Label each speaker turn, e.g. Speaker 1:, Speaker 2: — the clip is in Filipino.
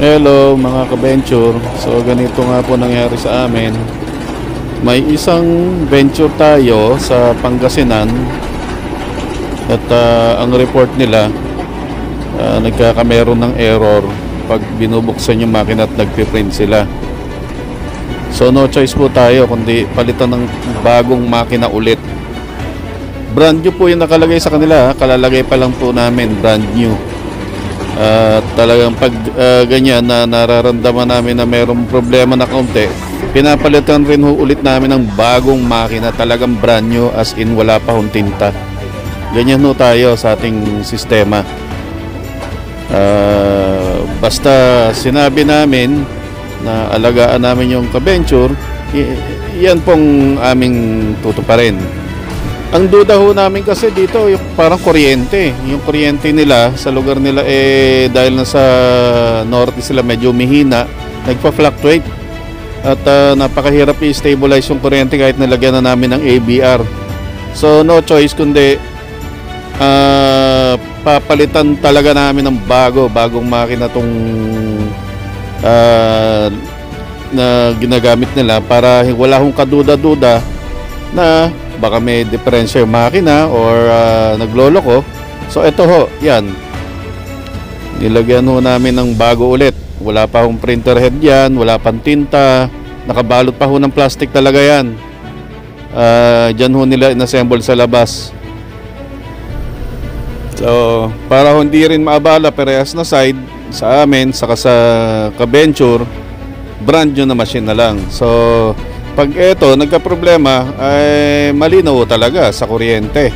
Speaker 1: Hello mga ka-venture. So ganito nga po nangyari sa amin. May isang venture tayo sa Pangasinan at ang report nila nagkakameron ng error pag binubuksan yung makina at nagpiprint sila. So no choice po tayo kundi palitan ng bagong makina ulit. Brand new po yung nakalagay sa kanila, kalalagay pa lang po namin brand new. Talagang pag ganyan na nararamdaman namin na mayroong problema na kaunti, pinapalitan rin ho ulit namin ng bagong makina, talagang brand new, as in wala pa hong tinta. Ganyan ho tayo sa ating sistema. Basta sinabi namin na alagaan namin yung ka-venture, yan pong aming tutuparin. Ang duda ho namin kasi dito yung parang kuryente. Yung kuryente nila sa lugar nila dahil nasa norte sila medyo mihina, nagpa-fluctuate. At napakahirap i-stabilize yung kuryente kahit nilagyan na namin ng ABR. So no choice kundi papalitan talaga namin ng bagong makina tong na ginagamit nila para wala hong kaduda-duda na baka may diferensya yung makina or nagloloko. So ito ho, yan. Nilagyan ho namin ng bago ulit. Wala pa hong printer head yan, wala pang tinta. Nakabalot pa ho ng plastic talaga yan. Dyan ho nila inassemble sa labas. So para hindi rin maabala parehas na side sa amin saka sa ka-venture, brand new na machine na lang. So pag ito nagka-problema ay malinaw talaga sa kuryente.